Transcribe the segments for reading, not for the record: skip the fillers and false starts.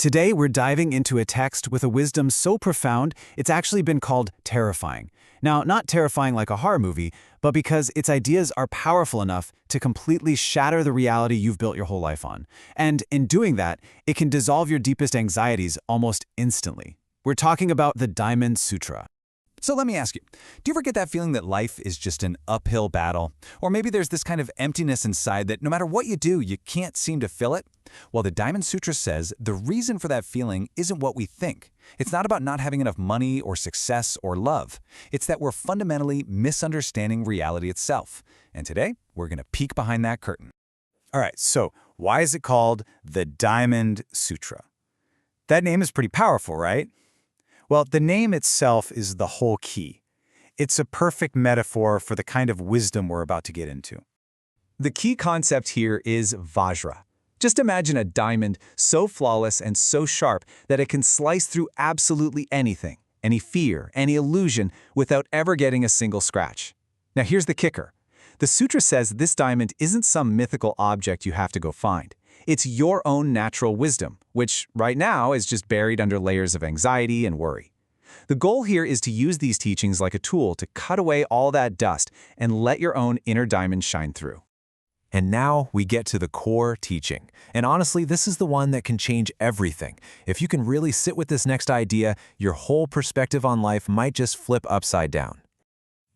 Today, we're diving into a text with a wisdom so profound, it's actually been called terrifying. Now, not terrifying like a horror movie, but because its ideas are powerful enough to completely shatter the reality you've built your whole life on. And in doing that, it can dissolve your deepest anxieties almost instantly. We're talking about the Diamond Sutra. So let me ask you, do you ever get that feeling that life is just an uphill battle? Or maybe there's this kind of emptiness inside that no matter what you do, you can't seem to fill it? Well, the Diamond Sutra says the reason for that feeling isn't what we think. It's not about not having enough money or success or love. It's that we're fundamentally misunderstanding reality itself. And today, we're going to peek behind that curtain. All right, so why is it called the Diamond Sutra? That name is pretty powerful, right? Well, the name itself is the whole key. It's a perfect metaphor for the kind of wisdom we're about to get into. The key concept here is Vajra. Just imagine a diamond so flawless and so sharp that it can slice through absolutely anything, any fear, any illusion, without ever getting a single scratch. Now here's the kicker. The sutra says this diamond isn't some mythical object you have to go find. It's your own natural wisdom, which right now is just buried under layers of anxiety and worry. The goal here is to use these teachings like a tool to cut away all that dust and let your own inner diamond shine through. And now we get to the core teaching. And honestly, this is the one that can change everything. If you can really sit with this next idea, your whole perspective on life might just flip upside down.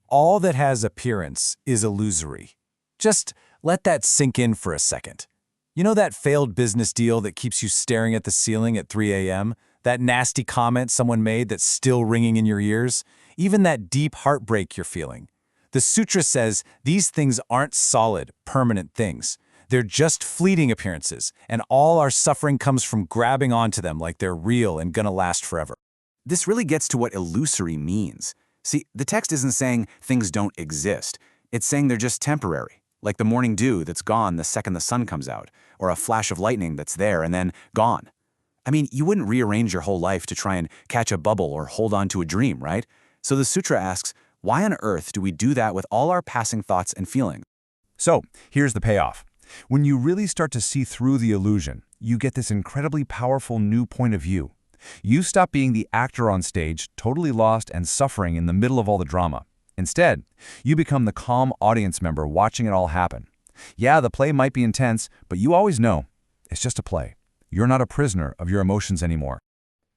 All that has appearance is illusory. Just let that sink in for a second. You know that failed business deal that keeps you staring at the ceiling at 3 a.m.? That nasty comment someone made that's still ringing in your ears? Even that deep heartbreak you're feeling? The sutra says these things aren't solid, permanent things. They're just fleeting appearances, and all our suffering comes from grabbing onto them like they're real and gonna last forever. This really gets to what illusory means. See, the text isn't saying things don't exist. It's saying they're just temporary, like the morning dew that's gone the second the sun comes out, or a flash of lightning that's there and then gone. I mean, you wouldn't rearrange your whole life to try and catch a bubble or hold on to a dream, right? So the sutra asks, why on earth do we do that with all our passing thoughts and feelings? So, here's the payoff. When you really start to see through the illusion, you get this incredibly powerful new point of view. You stop being the actor on stage, totally lost and suffering in the middle of all the drama. Instead, you become the calm audience member watching it all happen. Yeah, the play might be intense, but you always know it's just a play. You're not a prisoner of your emotions anymore.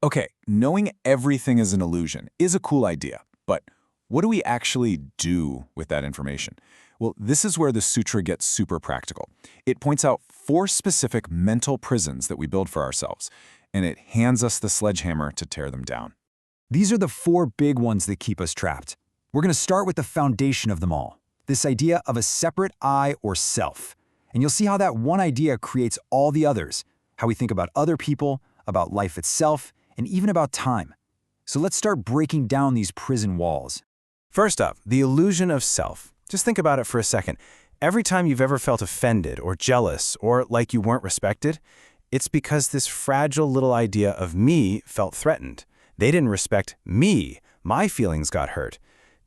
Okay, knowing everything is an illusion is a cool idea, but what do we actually do with that information? Well, this is where the sutra gets super practical. It points out 4 specific mental prisons that we build for ourselves, and it hands us the sledgehammer to tear them down. These are the 4 big ones that keep us trapped. We're going to start with the foundation of them all, this idea of a separate I or self. And you'll see how that one idea creates all the others, how we think about other people, about life itself, and even about time. So let's start breaking down these prison walls. First up, the illusion of self. Just think about it for a second. Every time you've ever felt offended or jealous or like you weren't respected, it's because this fragile little idea of me felt threatened. They didn't respect me. My feelings got hurt.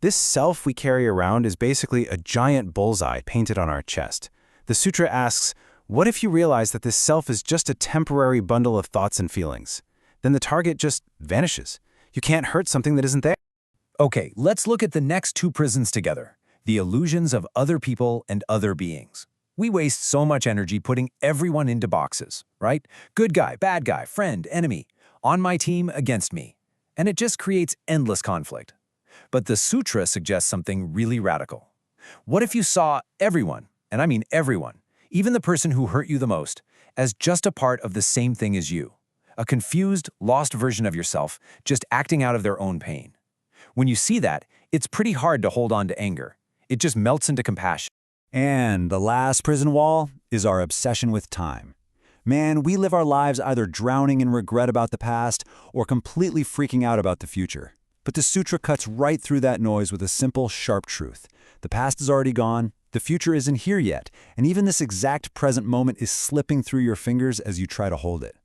This self we carry around is basically a giant bullseye painted on our chest. The sutra asks, what if you realize that this self is just a temporary bundle of thoughts and feelings? Then the target just vanishes. You can't hurt something that isn't there. Okay, let's look at the next 2 prisons together, the illusions of other people and other beings. We waste so much energy putting everyone into boxes, right? Good guy, bad guy, friend, enemy, on my team, against me. And it just creates endless conflict. But the sutra suggests something really radical. What if you saw everyone, and I mean everyone, even the person who hurt you the most, as just a part of the same thing as you? A confused, lost version of yourself, just acting out of their own pain. When you see that, it's pretty hard to hold on to anger. It just melts into compassion. And the last prison wall is our obsession with time. Man, we live our lives either drowning in regret about the past or completely freaking out about the future. But the sutra cuts right through that noise with a simple, sharp truth. The past is already gone, the future isn't here yet, and even this exact present moment is slipping through your fingers as you try to hold it.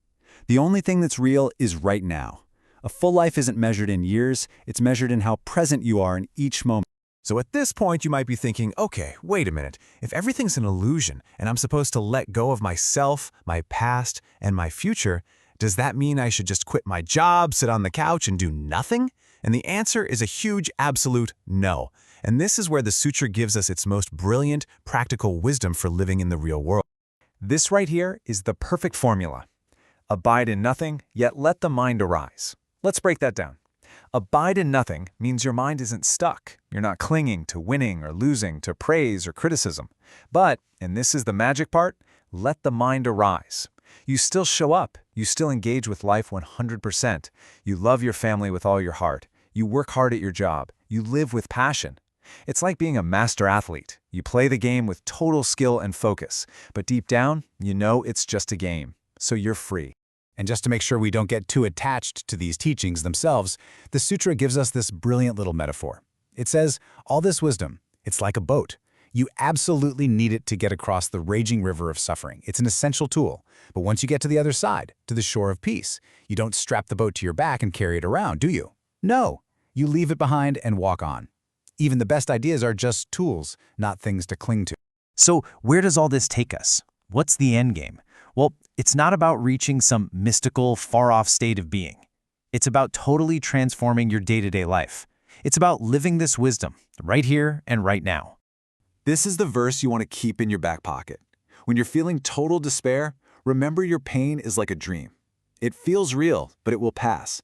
The only thing that's real is right now. A full life isn't measured in years, it's measured in how present you are in each moment. So at this point, you might be thinking, okay, wait a minute. If everything's an illusion and I'm supposed to let go of myself, my past, and my future, Does that mean I should just quit my job, sit on the couch, and do nothing? And the answer is a huge absolute no. And this is where the sutra gives us its most brilliant, practical wisdom for living in the real world. This right here is the perfect formula. Abide in nothing, yet let the mind arise. Let's break that down. Abide in nothing means your mind isn't stuck. You're not clinging to winning or losing, to praise or criticism. But, and this is the magic part, let the mind arise. You still show up. You still engage with life 100%. You love your family with all your heart. You work hard at your job. You live with passion. It's like being a master athlete. You play the game with total skill and focus. But deep down, you know it's just a game. So you're free. And just to make sure we don't get too attached to these teachings themselves, the sutra gives us this brilliant little metaphor. It says, all this wisdom, it's like a boat. You absolutely need it to get across the raging river of suffering. It's an essential tool. But once you get to the other side, to the shore of peace, you don't strap the boat to your back and carry it around, do you? No. You leave it behind and walk on. Even the best ideas are just tools, not things to cling to. So where does all this take us? What's the end game? Well, it's not about reaching some mystical, far-off state of being. It's about totally transforming your day-to-day life. It's about living this wisdom right here and right now. This is the verse you want to keep in your back pocket. When you're feeling total despair, remember your pain is like a dream. It feels real, but it will pass.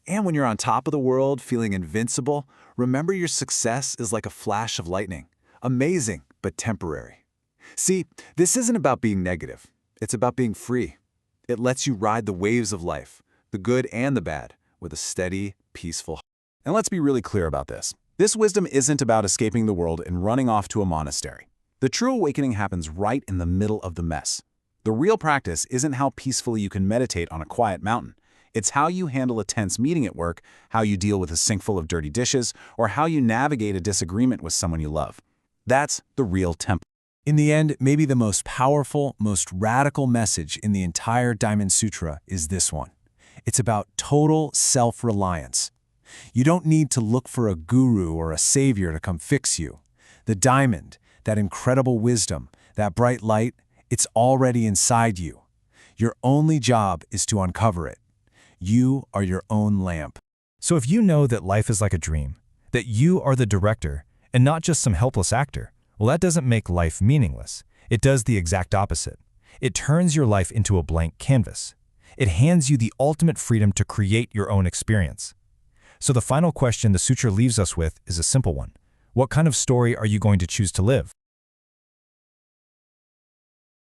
And when you're on top of the world, feeling invincible, remember your success is like a flash of lightning. Amazing, but temporary. See, this isn't about being negative. It's about being free. It lets you ride the waves of life, the good and the bad, with a steady, peaceful heart. And let's be really clear about this. This wisdom isn't about escaping the world and running off to a monastery. The true awakening happens right in the middle of the mess. The real practice isn't how peacefully you can meditate on a quiet mountain. It's how you handle a tense meeting at work, how you deal with a sink full of dirty dishes, or how you navigate a disagreement with someone you love. That's the real temple. In the end, maybe the most powerful, most radical message in the entire Diamond Sutra is this one. It's about total self-reliance. You don't need to look for a guru or a savior to come fix you. The diamond, that incredible wisdom, that bright light, it's already inside you. Your only job is to uncover it. You are your own lamp. So if you know that life is like a dream, that you are the director and not just some helpless actor, well, that doesn't make life meaningless. It does the exact opposite. It turns your life into a blank canvas. It hands you the ultimate freedom to create your own experience. So the final question the sutra leaves us with is a simple one. What kind of story are you going to choose to live?